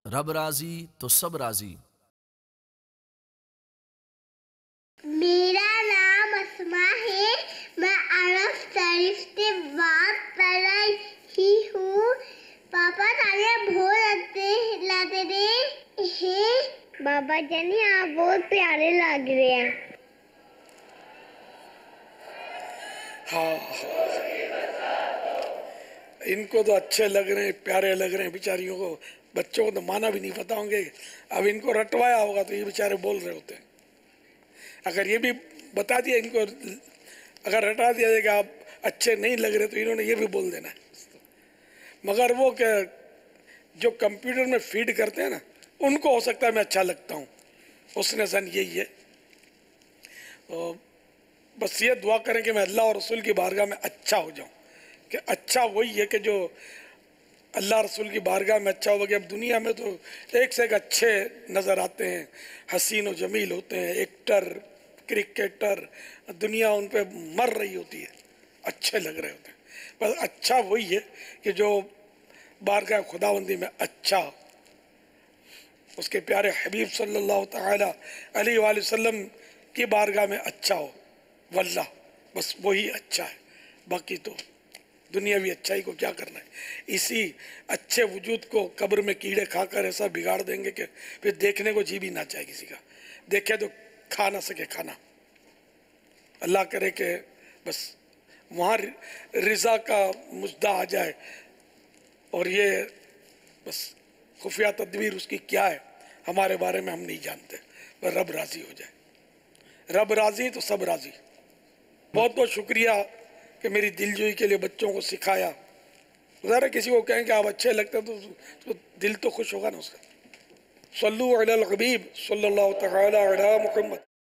رب راضی تو سب راضی۔ میرا نام اسما ہے، میں عرب شریف سے بات کر رہی ہوں۔ پاپا تالیاں بہت لاتے ہیں۔ بابا جانی آپ بہت پیارے لگ رہے ہیں۔ ہاں ان کو تو اچھے لگ رہے ہیں، پیارے لگ رہے ہیں، بیچاریوں کو بچوں کو تو مانا بھی نہیں پتا ہوں گے۔ اب ان کو رٹوایا ہوگا تو یہ بیچارے بول رہے ہوتے ہیں۔ اگر یہ بھی بتا دیا ان کو، اگر رٹا دیا جائے کہ آپ اچھے نہیں لگ رہے تو انہوں نے یہ بھی بول دینا ہے۔ مگر وہ کہ جو کمپیوٹر میں فیڈ کرتے ہیں نا، ان کو ہو سکتا ہے میں اچھا لگتا ہوں، اس نے زن یہی ہے۔ بس یہ دعا کریں کہ میں اللہ اور رسول کی بارگاہ میں اچھا ہو جاؤں، کہ اچھا وہی ہے کہ جو اللہ رسول کی بارگاہ میں اچھا ہوگا۔ کہ اب دنیا میں تو ایک سے ایک اچھے نظر آتے ہیں، حسین و جمیل ہوتے ہیں، ایکٹر، کرکٹر، دنیا ان پہ مر رہی ہوتی ہے، اچھے لگ رہے ہوتے ہیں۔ بس اچھا وہی ہے کہ جو بارگاہ خداوندی میں اچھا، اس کے پیارے حبیب صلی اللہ تعالی علیہ وآلہ وسلم کی بارگاہ میں اچھا ہو، واللہ بس وہی اچھا ہے۔ باقی تو دنیاوی اچھائی کو کیا کرنا ہے۔ اسی اچھے وجود کو قبر میں کیڑے کھا کر ایسا بگاڑ دیں گے کہ پھر دیکھنے کو جی بھی نہ چاہے کسی کا، دیکھے تو کھا نہ سکے کھانا۔ اللہ کرے کہ بس وہاں رضا کا مژدہ آ جائے، اور یہ بس خفیہ تدبیر اس کی کیا ہے ہمارے بارے میں ہم نہیں جانتے، بس رب راضی ہو جائے۔ رب راضی تو سب راضی۔ بہت بہت شکریہ کہ میری دلجوئی کے لیے بچوں کو سکھایا۔ ذرا کسی کو کہیں کہ آپ اچھے لگتے ہیں تو دل تو خوش ہوگا نا اس کا۔ صلو علی الحبیب صلی اللہ تعالی علی محمد۔